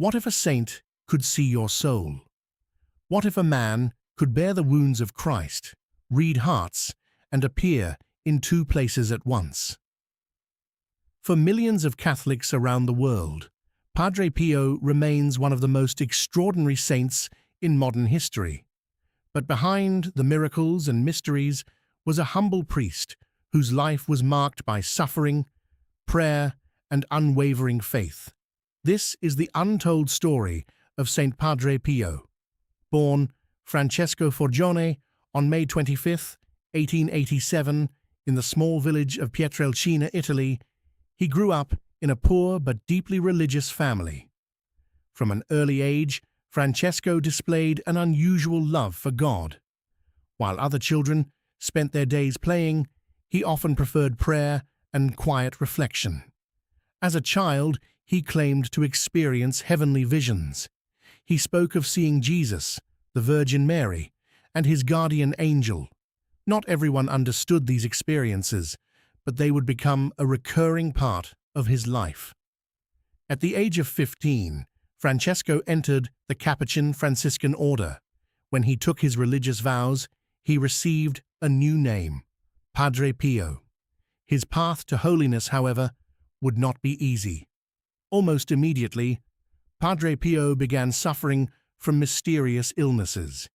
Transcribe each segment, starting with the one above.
What if a saint could see your soul? What if a man could bear the wounds of Christ, read hearts, and appear in two places at once? For millions of Catholics around the world, Padre Pio remains one of the most extraordinary saints in modern history. But behind the miracles and mysteries was a humble priest whose life was marked by suffering, prayer, and unwavering faith. This is the untold story of Saint Padre Pio. Born Francesco Forgione on May 25, 1887, in the small village of Pietrelcina, Italy, he grew up in a poor but deeply religious family. From an early age, Francesco displayed an unusual love for God. While other children spent their days playing, he often preferred prayer and quiet reflection. As a child, he claimed to experience heavenly visions. He spoke of seeing Jesus, the Virgin Mary, and his guardian angel. Not everyone understood these experiences, but they would become a recurring part of his life. At the age of 15, Francesco entered the Capuchin Franciscan order. When he took his religious vows, he received a new name, Padre Pio. His path to holiness, however, would not be easy. Almost immediately, Padre Pio began suffering from mysterious illnesses.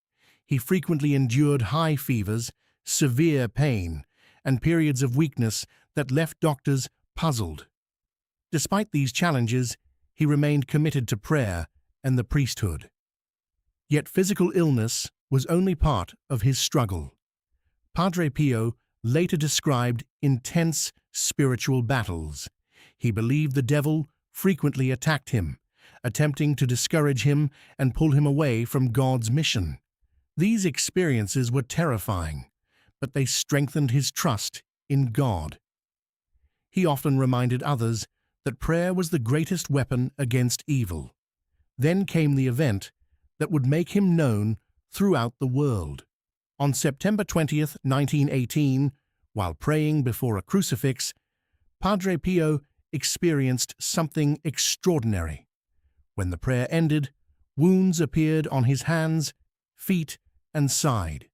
He frequently endured high fevers, severe pain, and periods of weakness that left doctors puzzled. Despite these challenges, he remained committed to prayer and the priesthood. Yet physical illness was only part of his struggle. Padre Pio later described intense spiritual battles. He believed the devil frequently attacked him, attempting to discourage him and pull him away from God's mission. These experiences were terrifying, but they strengthened his trust in God. He often reminded others that prayer was the greatest weapon against evil. Then came the event that would make him known throughout the world. On September 20th, 1918, while praying before a crucifix, Padre Pio experienced something extraordinary. When the prayer ended, wounds appeared on his hands, feet, and side.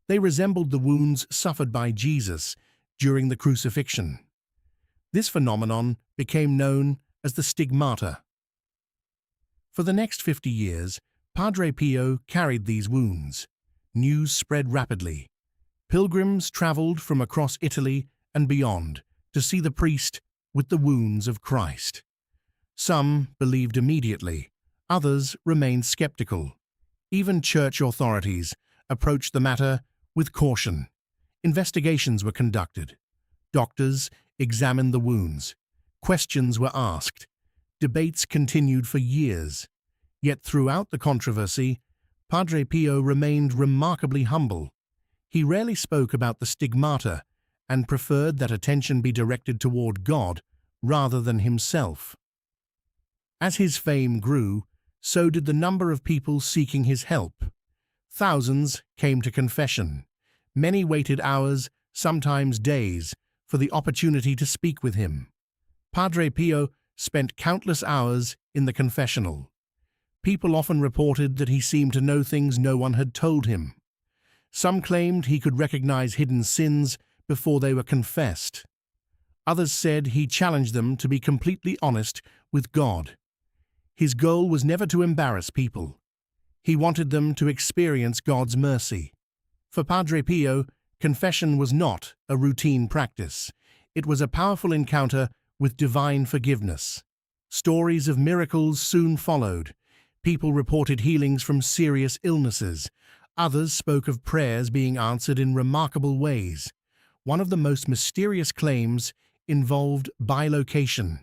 They resembled the wounds suffered by Jesus during the crucifixion. This phenomenon became known as the Stigmata. For the next 50 years, Padre Pio carried these wounds. News spread rapidly. Pilgrims traveled from across Italy and beyond to see the priest with the wounds of Christ. Some believed immediately, others remained skeptical. Even church authorities approached the matter with caution. Investigations were conducted. Doctors examined the wounds. Questions were asked. Debates continued for years. Yet throughout the controversy, Padre Pio remained remarkably humble. He rarely spoke about the stigmata and preferred that attention be directed toward God rather than himself. As his fame grew, so did the number of people seeking his help. Thousands came to confession. Many waited hours, sometimes days, for the opportunity to speak with him. Padre Pio spent countless hours in the confessional. People often reported that he seemed to know things no one had told him. Some claimed he could recognize hidden sins before they were confessed. Others said he challenged them to be completely honest with God. His goal was never to embarrass people. He wanted them to experience God's mercy. For Padre Pio, confession was not a routine practice. It was a powerful encounter with divine forgiveness. Stories of miracles soon followed. People reported healings from serious illnesses. Others spoke of prayers being answered in remarkable ways. One of the most mysterious claims involved bilocation.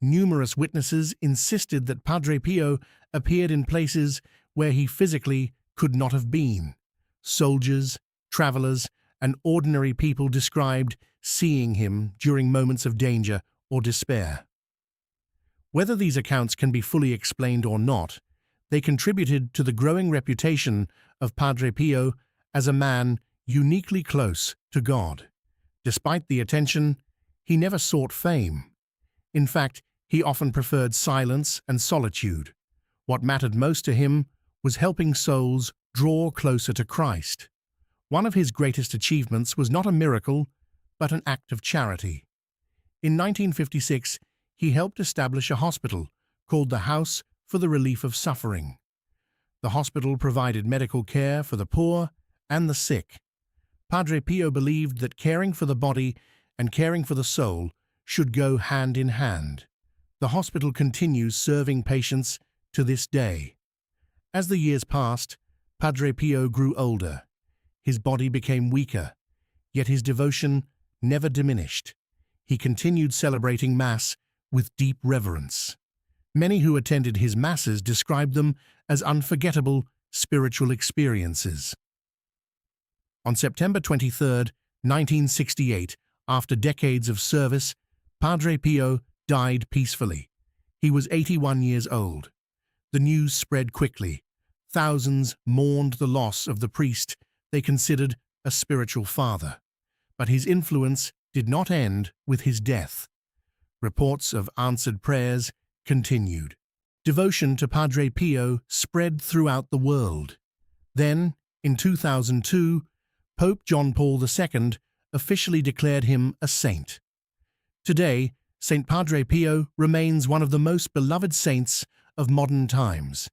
Numerous witnesses insisted that Padre Pio appeared in places where he physically could not have been. Soldiers, travelers, and ordinary people described seeing him during moments of danger or despair. Whether these accounts can be fully explained or not, they contributed to the growing reputation of Padre Pio as a man uniquely close to God. Despite the attention, he never sought fame. In fact, he often preferred silence and solitude. What mattered most to him was helping souls draw closer to Christ. One of his greatest achievements was not a miracle, but an act of charity. In 1956, he helped establish a hospital called the House for the Relief of Suffering. The hospital provided medical care for the poor and the sick. Padre Pio believed that caring for the body and caring for the soul should go hand in hand. The hospital continues serving patients to this day. As the years passed, Padre Pio grew older. His body became weaker, yet his devotion never diminished. He continued celebrating Mass with deep reverence. Many who attended his Masses described them as unforgettable spiritual experiences. On September 23, 1968, after decades of service, Padre Pio died peacefully. He was 81 years old. The news spread quickly. Thousands mourned the loss of the priest they considered a spiritual father. But his influence did not end with his death. Reports of answered prayers continued. Devotion to Padre Pio spread throughout the world. Then, in 2002, Pope John Paul II officially declared him a saint. Today, Saint Padre Pio remains one of the most beloved saints of modern times.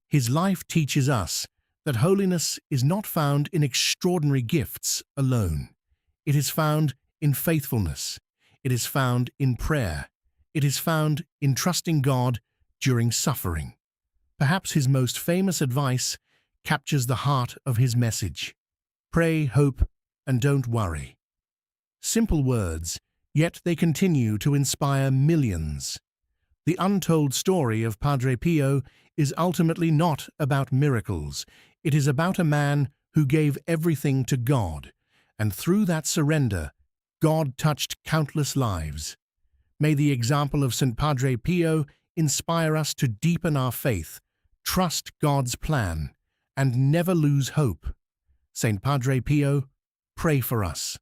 His life teaches us that holiness is not found in extraordinary gifts alone. It is found in faithfulness. It is found in prayer. It is found in trusting God during suffering. Perhaps his most famous advice captures the heart of his message. Pray, hope, and don't worry. Simple words, yet they continue to inspire millions. The untold story of Padre Pio is ultimately not about miracles. It is about a man who gave everything to God, and through that surrender, God touched countless lives. May the example of St. Padre Pio inspire us to deepen our faith, trust God's plan, and never lose hope. St. Padre Pio, pray for us.